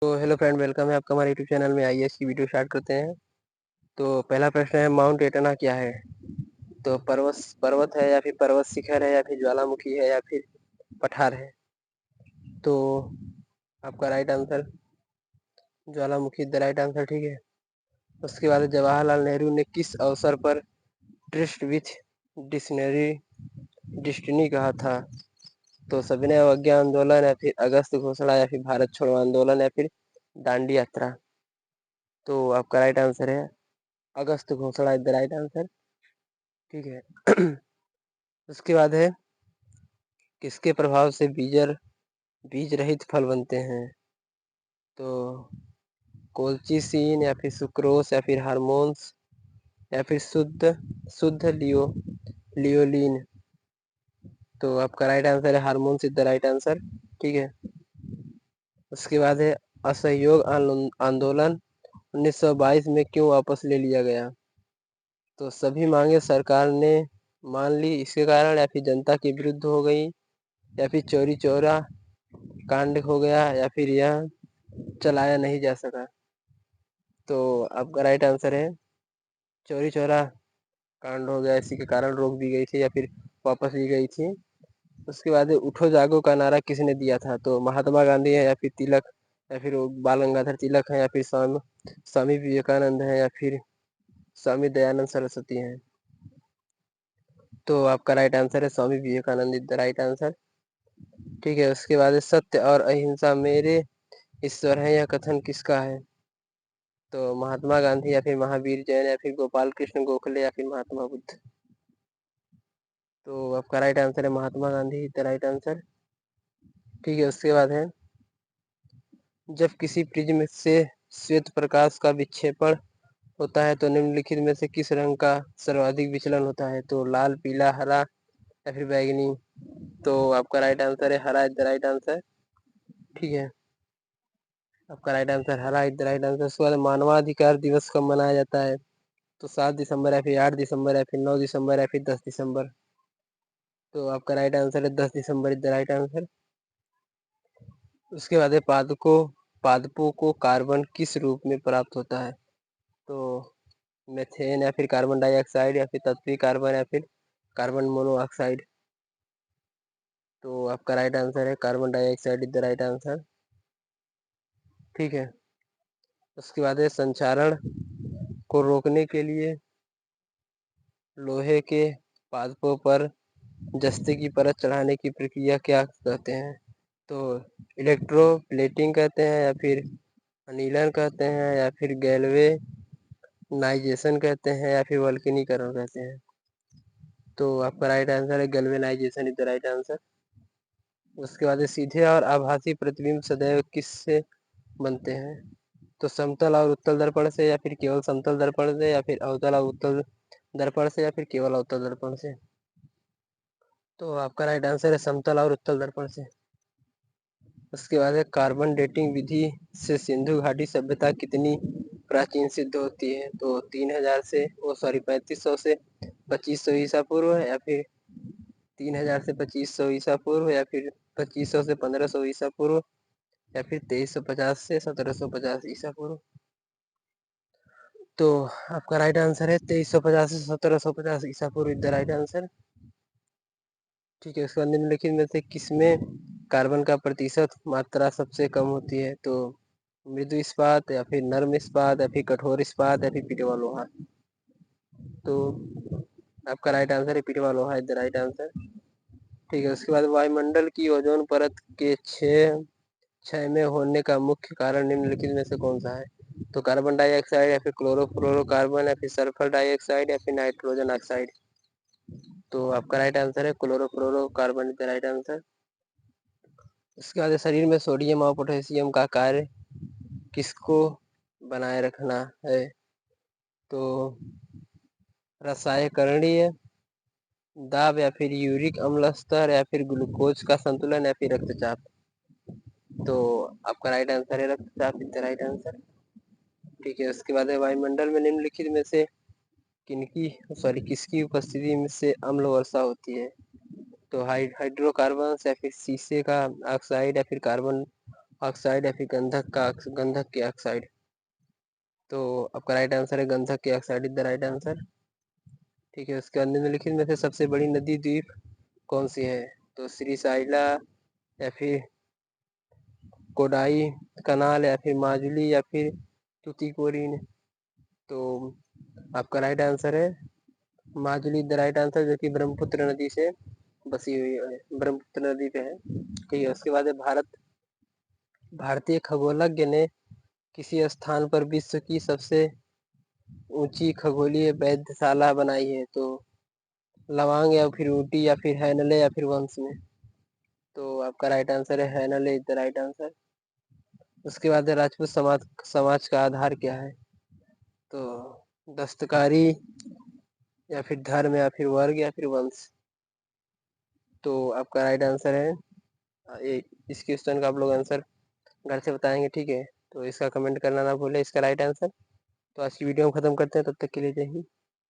तो hello friend, welcome है आपका हमारे यूट्यूब चैनल में। आइए इसकी वीडियो स्टार्ट करते हैं। तो पहला प्रश्न है, माउंट एटना क्या है? तो पर्वत पर्वत है, या फिर पर्वत शिखर है, या फिर ज्वालामुखी है, या फिर पठार है? तो आपका right answer Jwalamukhi the right answer, ठीक है। उसके बाद जवाहरलाल नेहरू ने किस अवसर पर ट्रिस्ट विथ डिक्शनरी डिस्टिनी कहा था? तो सविनय अवज्ञा आंदोलन, या फिर अगस्त घोषणा, या फिर भारत छोड़ो आंदोलन, या फिर दांडी यात्रा? तो आपका राइट आंसर है अगस्त घोषणा इज द राइट आंसर, ठीक है। उसके बाद है, किसके प्रभाव से बीज रहित फल बनते हैं? तो कोल्चिसिन, या फिर सुक्रोस, या फिर हार्मोन्स, या फिर शुद्ध शुद्ध लियोलिन? तो आपका राइट आंसर है hormones is the right answer, ठीक है। उसके बाद है, असहयोग आंदोलन 1922 में क्यों वापस ले लिया गया? तो सभी मांगे सरकार ने मान ली, इसके कारण, या फिर जनता के विरुद्ध हो गई, या फिर चोरी चोरा कांड हो गया, या फिर यह चलाया नहीं जा सका? तो आपका राइट आंसर है चोरी चोरा कांड हो गया, इसी के कारण रोक दी गई थी या फिर वापस ली गई थी। उसके बाद उठो जागो का नारा किसने दिया था? तो महात्मा गांधी है, या फिर तिलक, या फिर बाल गंगाधर तिलक है, या फिर स्वामी विवेकानंद है, या फिर स्वामी दयानंद सरस्वती हैं? तो आपका राइट आंसर है Swami Vivekananda is the right answer, ठीक है। उसके बाद सत्य और अहिंसा मेरे ईश्वर है, यह कथन किसका है? तो महात्मा गांधी, या फिर महावीर जैन, या फिर गोपाल कृष्ण गोखले, या फिर महात्मा बुद्ध? तो आपका राइट आंसर है Mahatma Gandhi is the right answer, ठीक है। उसके बाद है, जब किसी प्रिज्म से श्वेत प्रकाश का विक्षेपण होता है तो निम्नलिखित में से किस रंग का सर्वाधिक विचलन होता है? तो लाल, पीला, हरा, या फिर बैंगनी? तो आपका राइट आंसर है हरा इज द राइट आंसर, ठीक है। आपका राइट आंसर हरा इज द राइट आंसर। उसके बाद मानवाधिकार दिवस कब मनाया जाता है? तो 7 दिसंबर, या फिर 8 दिसंबर, या फिर 9 दिसंबर, या फिर 10 दिसंबर? तो आपका राइट आंसर है 10 दिसंबर इज द राइट आंसर। उसके बाद है, पादपों को कार्बन किस रूप में प्राप्त होता है? तो मेथेन, या फिर कार्बन डाइऑक्साइड, या फिर तत्वीय कार्बन, या फिर कार्बन मोनोऑक्साइड? तो आपका राइट आंसर है carbon dioxide is the right answer, ठीक है। उसके बाद है, संक्षारण को रोकने के लिए लोहे के पादपों पर जस्ते की परत चढ़ाने की प्रक्रिया क्या कहते हैं? तो इलेक्ट्रोप्लेटिंग कहते हैं, या फिर अनिलन कहते हैं, या फिर गैल्वेनाइजेशन कहते हैं, या फिर वल्कनीकरण कहते हैं? तो आपका राइट आंसर है galvanisation is the right answer. उसके बाद सीधे और आभासी प्रतिबिंब सदैव किससे बनते हैं? तो समतल और उत्तल दर्पण से, या फिर केवल समतल दर्पण से, या फिर अवतल और उत्तल दर्पण से, या फिर केवल अवतल दर्पण से? तो आपका राइट आंसर है समतल और उत्तल दर्पण से। उसके बाद है, कार्बन डेटिंग विधि से सिंधु घाटी सभ्यता कितनी प्राचीन सिद्ध होती है? तो 3000 से 3500 से 2500 ईसा पूर्व, या फिर 3000 से 2500 ईसा पूर्व, या फिर 2500 से 1500 ईसा पूर्व, या फिर 2350 से 1750 ईसा पूर्व? तो आपका राइट आंसर है 2350 से 1750 ईसा पूर्व इज द राइट आंसर, ठीक है। उसके बाद निम्नलिखित में से किसमें कार्बन का प्रतिशत मात्रा सबसे कम होती है? तो मृदु इस्पात, या फिर नर्म इस्पात, या फिर कठोर इस्पात, या फिर पिटवा लोहा? तो आपका राइट आंसर है पिटवा लोहा इज द राइट आंसर, ठीक है। उसके बाद वायुमंडल की ओजोन परत के क्षय में होने का मुख्य कारण निम्नलिखित में से कौन सा है? तो कार्बन डाइऑक्साइड, या फिर क्लोरोफ्लोरोकार्बन, या फिर सल्फर डाइऑक्साइड, या फिर नाइट्रोजन ऑक्साइड? तो आपका राइट आंसर है chlorofluorocarbon is the right answer. उसके बाद शरीर में सोडियम और पोटेशियम का कार्य किसको बनाए रखना है? तो रसायकरणीय दाब, या फिर यूरिक अम्ल स्तर, या फिर ग्लूकोज का संतुलन, या फिर रक्तचाप? तो आपका राइट आंसर है रक्तचाप इज द राइट आंसर, ठीक है। उसके बाद वायुमंडल में निम्नलिखित में से किसकी उपस्थिति में से अम्ल वर्षा होती है? तो हाइड्रोकार्बन, या फिर शीशे का ऑक्साइड, या फिर कार्बन ऑक्साइड या फिर गंधक के ऑक्साइड। तो आपका राइट आंसर है गंधक के oxide is the right answer. ठीक है, उसके बाद निम्नलिखित में से सबसे बड़ी नदी द्वीप कौन सी है? तो श्रीशैला या फिर कोडाई कनाल या फिर माजुली या फिर तुतीकोरिन। तो आपका राइट आंसर है माजुली द राइट आंसर, जो कि ब्रह्मपुत्र नदी से बसी हुई है, ब्रह्मपुत्र नदी पे है। ठीक है, उसके बाद है भारतीय खगोलज्ञ ने किसी स्थान पर विश्व की सबसे ऊंची खगोलीय वेधशाला बनाई है? तो लवांग या फिर ऊटी या फिर हैनले या फिर वंश में। तो आपका राइट आंसर है Henle is the right answer. उसके बाद है राजपूत समाज समाज का आधार क्या है? तो दस्तकारी या फिर धर्म या फिर वर्ग या फिर वंश। तो आपका राइट आंसर है इस क्वेश्चन का आप लोग आंसर घर से बताएंगे। ठीक है, तो इसका कमेंट करना ना भूलें इसका राइट आंसर। तो आज की वीडियो हम खत्म करते हैं, तब तक के लिए जय हिंद।